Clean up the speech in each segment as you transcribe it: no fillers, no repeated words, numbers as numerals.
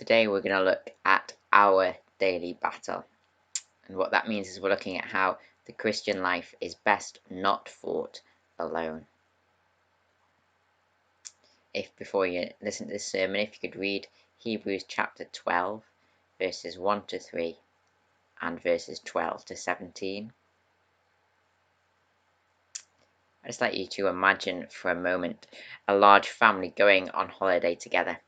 Today we're going to look at our daily battle. And what that means is we're looking at how the Christian life is best not fought alone. Before you listen to this sermon, if you could read Hebrews chapter 12, verses 1 to 3 and verses 12 to 17. I'd just like you to imagine for a moment a large family going on holiday together.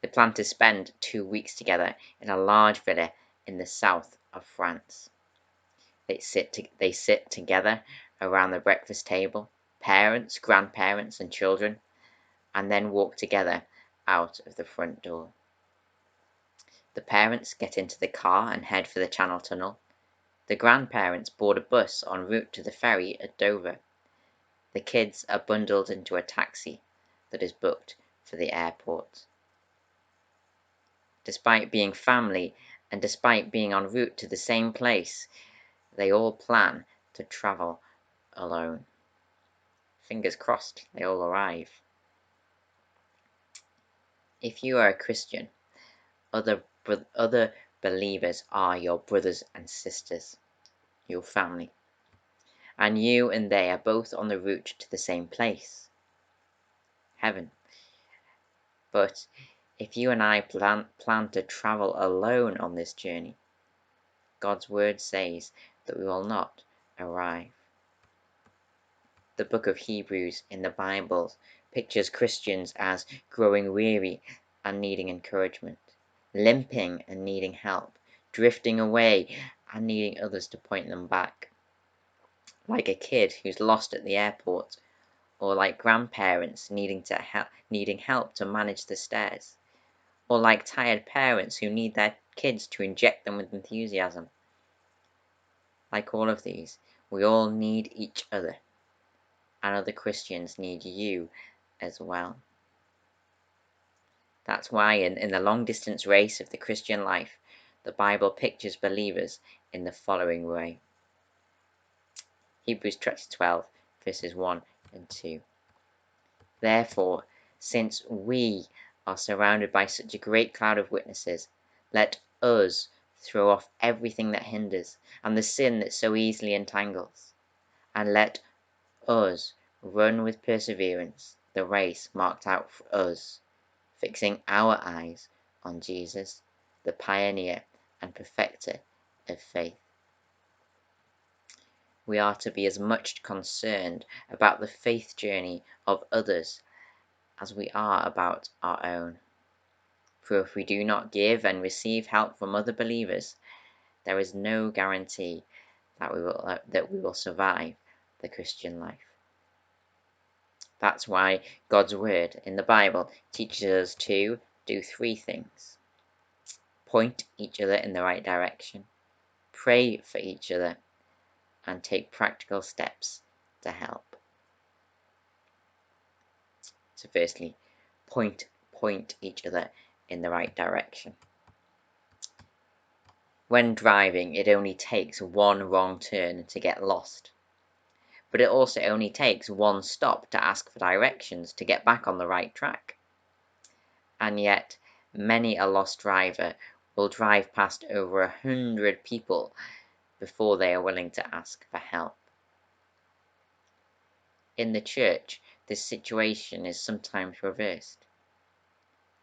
They plan to spend 2 weeks together in a large villa in the south of France. They sit together around the breakfast table, parents, grandparents, and children, and then walk together out of the front door. The parents get into the car and head for the Channel Tunnel. The grandparents board a bus en route to the ferry at Dover. The kids are bundled into a taxi that is booked for the airport. Despite being family and despite being en route to the same place, they all plan to travel alone. Fingers crossed they all arrive. If you are a Christian, other believers are your brothers and sisters, your family. And you and they are both on the route to the same place, heaven. But if you and I plan to travel alone on this journey, God's word says that we will not arrive. The book of Hebrews in the Bible pictures Christians as growing weary and needing encouragement, limping and needing help, drifting away and needing others to point them back. Like a kid who's lost at the airport, or like grandparents needing help to manage the stairs, or like tired parents who need their kids to inject them with enthusiasm. Like all of these, we all need each other. And other Christians need you as well. That's why in the long-distance race of the Christian life, the Bible pictures believers in the following way. Hebrews chapter 12, verses 1 and 2. Therefore, since we are surrounded by such a great cloud of witnesses, let us throw off everything that hinders and the sin that so easily entangles, and let us run with perseverance the race marked out for us, fixing our eyes on Jesus, the pioneer and perfecter of faith. We are to be as much concerned about the faith journey of others as we are about our own. For if we do not give and receive help from other believers, there is no guarantee that we will survive the Christian life. That's why God's word in the Bible teaches us to do 3 things. Point each other in the right direction, pray for each other, and take practical steps to help. So firstly, point each other in the right direction. When driving, it only takes one wrong turn to get lost. But it also only takes one stop to ask for directions to get back on the right track. And yet, many a lost driver will drive past over 100 people before they are willing to ask for help. In the church, this situation is sometimes reversed.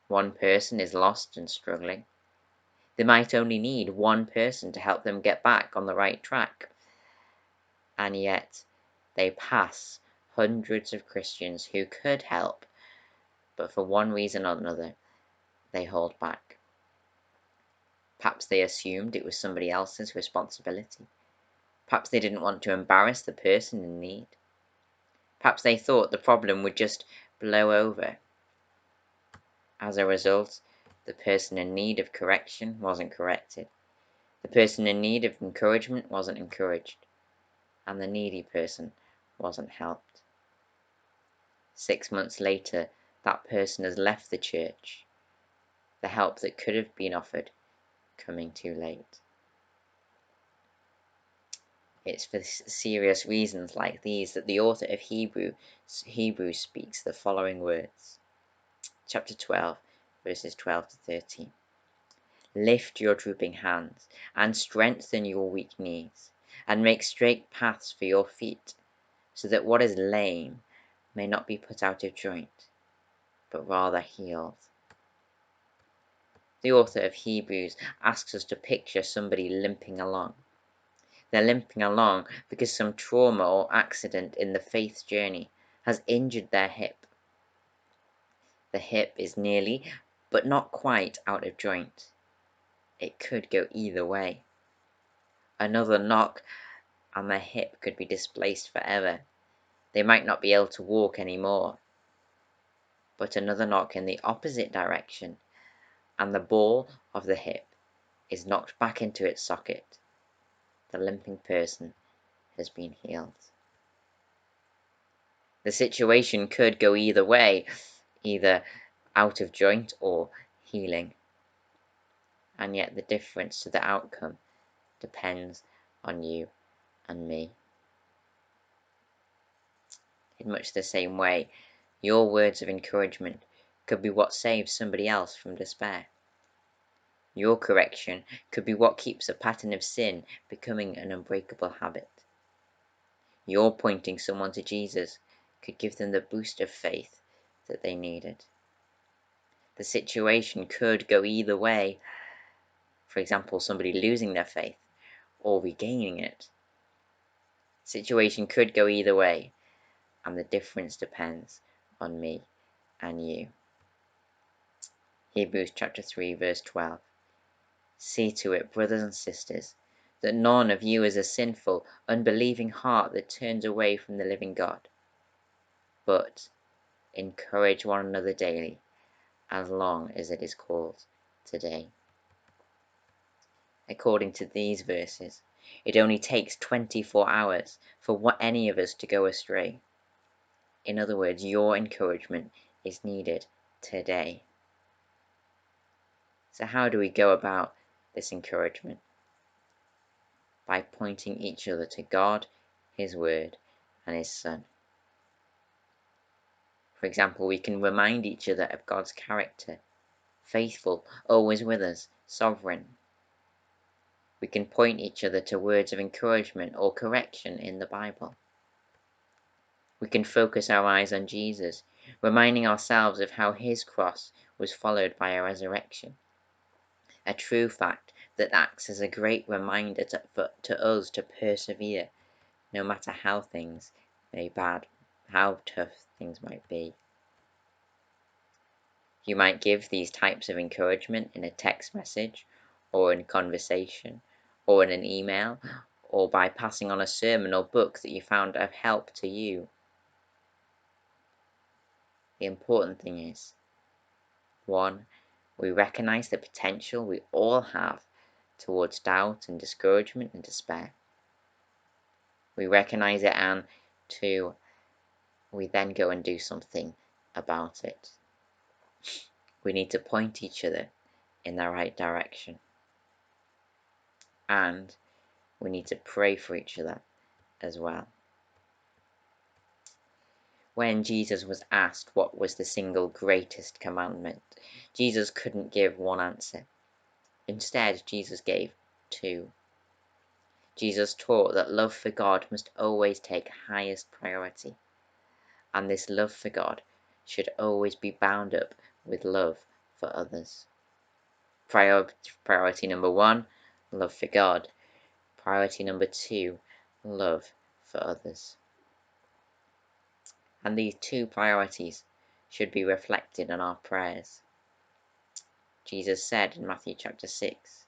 One person is lost and struggling. They might only need one person to help them get back on the right track. And yet, they pass hundreds of Christians who could help, but for one reason or another, they hold back. Perhaps they assumed it was somebody else's responsibility. Perhaps they didn't want to embarrass the person in need. Perhaps they thought the problem would just blow over. As a result, the person in need of correction wasn't corrected. The person in need of encouragement wasn't encouraged. And the needy person wasn't helped. 6 months later, that person has left the church, the help that could have been offered coming too late. It's for serious reasons like these that the author of Hebrews speaks the following words. Chapter 12, verses 12 to 13. Lift your drooping hands, and strengthen your weak knees, and make straight paths for your feet, so that what is lame may not be put out of joint, but rather healed. The author of Hebrews asks us to picture somebody limping along. They're limping along because some trauma or accident in the faith journey has injured their hip. The hip is nearly, but not quite, out of joint. It could go either way. Another knock and their hip could be displaced forever. They might not be able to walk anymore. But another knock in the opposite direction, and the ball of the hip is knocked back into its socket. The limping person has been healed. The situation could go either way, either out of joint or healing. And yet the difference to the outcome depends on you and me. In much the same way, your words of encouragement could be what saves somebody else from despair. Your correction could be what keeps a pattern of sin becoming an unbreakable habit. Your pointing someone to Jesus could give them the boost of faith that they needed. The situation could go either way. For example, somebody losing their faith or regaining it. The situation could go either way, and the difference depends on me and you. Hebrews chapter 3 verse 12. See to it, brothers and sisters, that none of you is a sinful, unbelieving heart that turns away from the living God, but encourage one another daily, as long as it is called today. According to these verses, it only takes 24 hours for any of us to go astray. In other words, your encouragement is needed today. So how do we go about this encouragement? By pointing each other to God, His Word, and His Son. For example, we can remind each other of God's character: faithful, always with us, sovereign. We can point each other to words of encouragement or correction in the Bible. We can focus our eyes on Jesus, reminding ourselves of how His cross was followed by a resurrection. A true fact that acts as a great reminder to us to persevere, no matter how things may bad, how tough things might be. You might give these types of encouragement in a text message, or in conversation, or in an email, or by passing on a sermon or book that you found of help to you. The important thing is, 1. We recognize the potential we all have towards doubt and discouragement and despair. We recognize it, and 2. We then go and do something about it. We need to point each other in the right direction. And we need to pray for each other as well. When Jesus was asked what was the single greatest commandment, Jesus couldn't give one answer. Instead, Jesus gave 2. Jesus taught that love for God must always take highest priority, and this love for God should always be bound up with love for others. Priority number 1, love for God. Priority number 2, love for others. And these 2 priorities should be reflected in our prayers. Jesus said in Matthew chapter 6,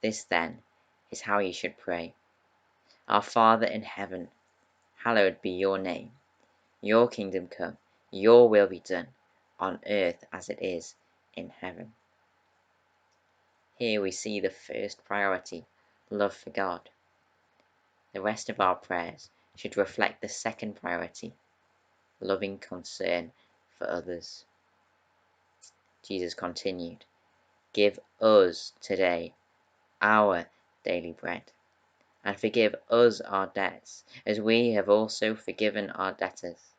"This then is how you should pray. Our Father in heaven, hallowed be your name. Your kingdom come, your will be done, on earth as it is in heaven." Here we see the first priority, love for God. The rest of our prayers should reflect the second priority, loving concern for others. Jesus continued, "Give us today our daily bread, and forgive us our debts, as we have also forgiven our debtors.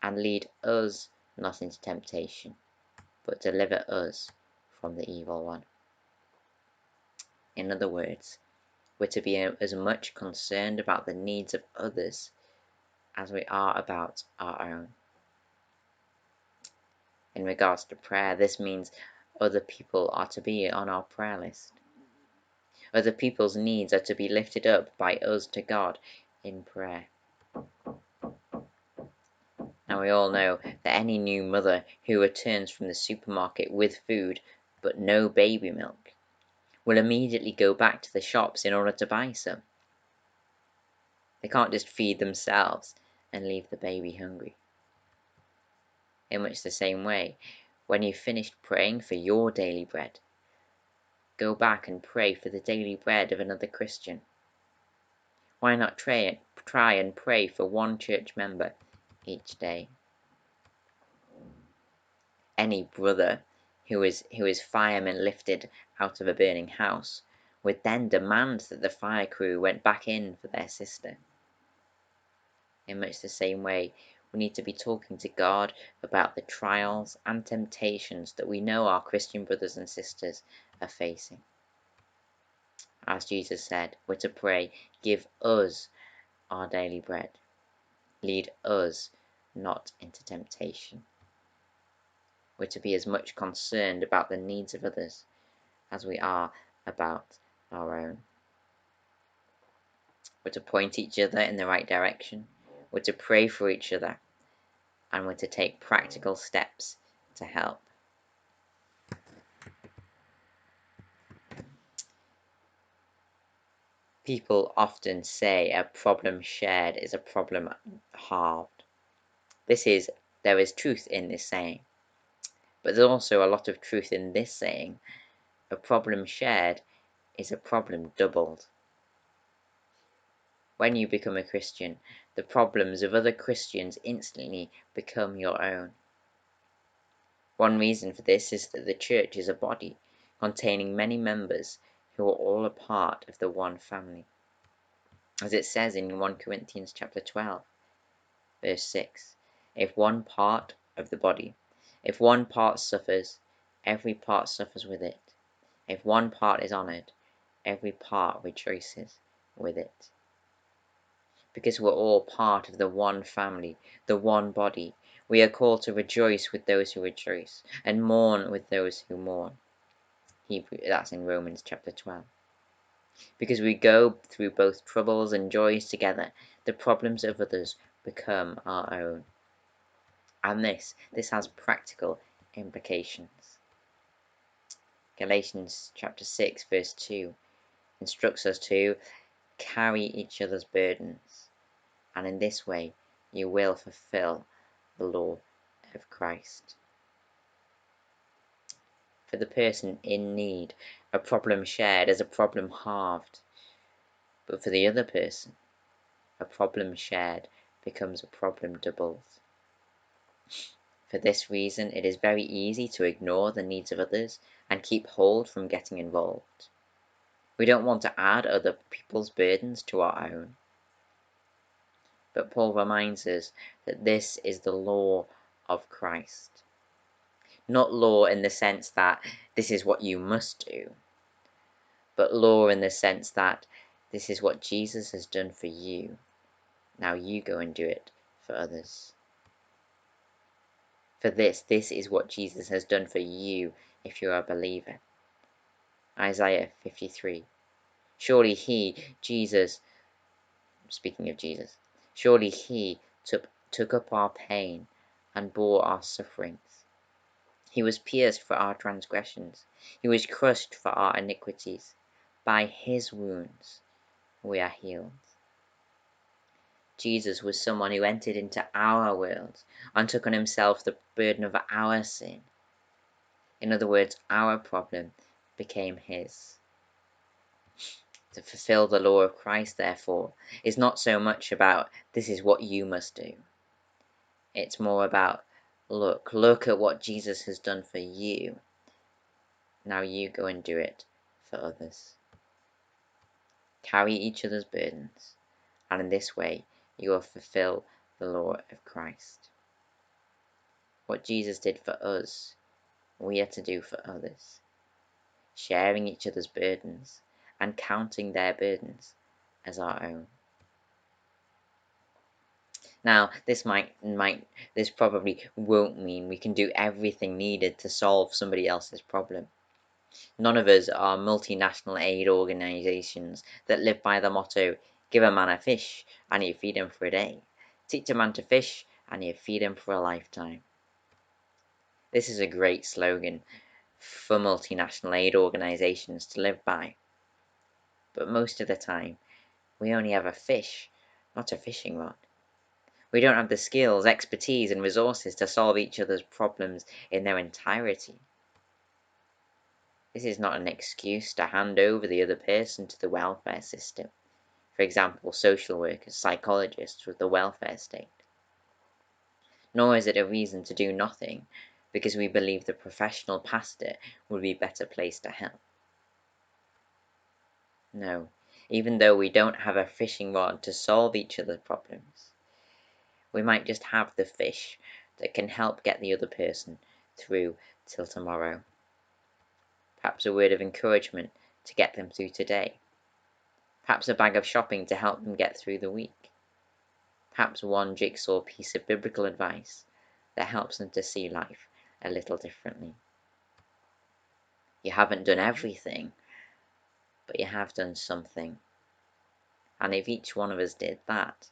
And lead us not into temptation, but deliver us from the evil one." In other words, we're to be as much concerned about the needs of others as we are about our own. In regards to prayer, this means other people are to be on our prayer list. Other people's needs are to be lifted up by us to God in prayer. Now we all know that any new mother who returns from the supermarket with food but no baby milk will immediately go back to the shops in order to buy some. They can't just feed themselves and leave the baby hungry. In much the same way, when you've finished praying for your daily bread, go back and pray for the daily bread of another Christian. Why not try and pray for one church member each day? Any brother who is fireman lifted out of a burning house would then demand that the fire crew went back in for their sister. In much the same way, we need to be talking to God about the trials and temptations that we know our Christian brothers and sisters are facing. As Jesus said, we're to pray, give us our daily bread. Lead us not into temptation. We're to be as much concerned about the needs of others as we are about our own. We're to point each other in the right direction. We're to pray for each other. And we're to take practical steps to help. People often say a problem shared is a problem halved. There is truth in this saying, but there's also a lot of truth in this saying. A problem shared is a problem doubled. When you become a Christian, the problems of other Christians instantly become your own. One reason for this is that the church is a body containing many members who are all a part of the one family. As it says in 1 Corinthians chapter 12, verse 6, if one part suffers, every part suffers with it. If one part is honored, every part rejoices with it. Because we're all part of the one family, the one body, we are called to rejoice with those who rejoice, and mourn with those who mourn. That's in Romans chapter 12. Because we go through both troubles and joys together, the problems of others become our own. And this has practical implications. Galatians chapter 6 verse 2 instructs us to carry each other's burdens, and in this way you will fulfill the law of Christ. For the person in need, a problem shared is a problem halved. But for the other person, a problem shared becomes a problem doubled. For this reason, it is very easy to ignore the needs of others and keep hold from getting involved. We don't want to add other people's burdens to our own. But Paul reminds us that this is the law of Christ. Not law in the sense that this is what you must do, but law in the sense that this is what Jesus has done for you. Now you go and do it for others. For this is what Jesus has done for you if you're a believer. Isaiah 53. Surely he, Jesus, speaking of Jesus, surely he took up our pain and bore our sufferings. He was pierced for our transgressions. He was crushed for our iniquities. By his wounds we are healed. Jesus was someone who entered into our world and took on himself the burden of our sin. In other words, our problem became his. To fulfill the law of Christ, therefore, is not so much about this is what you must do. It's more about look at what Jesus has done for you. Now you go and do it for others. Carry each other's burdens, and in this way you will fulfill the law of Christ. What Jesus did for us, we are to do for others, sharing each other's burdens and counting their burdens as our own. Now, this probably won't mean we can do everything needed to solve somebody else's problem. None of us are multinational aid organizations that live by the motto, give a man a fish and you feed him for a day. Teach a man to fish and you feed him for a lifetime. This is a great slogan for multinational aid organizations to live by. But most of the time, we only have a fish, not a fishing rod. We don't have the skills, expertise, and resources to solve each other's problems in their entirety. This is not an excuse to hand over the other person to the welfare system. For example, social workers, psychologists with the welfare state. Nor is it a reason to do nothing because we believe the professional pastor would be better placed to help. No, even though we don't have a fishing rod to solve each other's problems, we might just have the fish that can help get the other person through till tomorrow. Perhaps a word of encouragement to get them through today. Perhaps a bag of shopping to help them get through the week. Perhaps one jigsaw piece of biblical advice that helps them to see life a little differently. You haven't done everything, but you have done something. And if each one of us did that,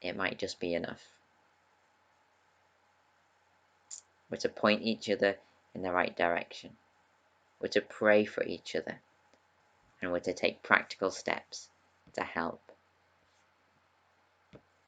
it might just be enough. We're to point each other in the right direction. We're to pray for each other. And we're to take practical steps to help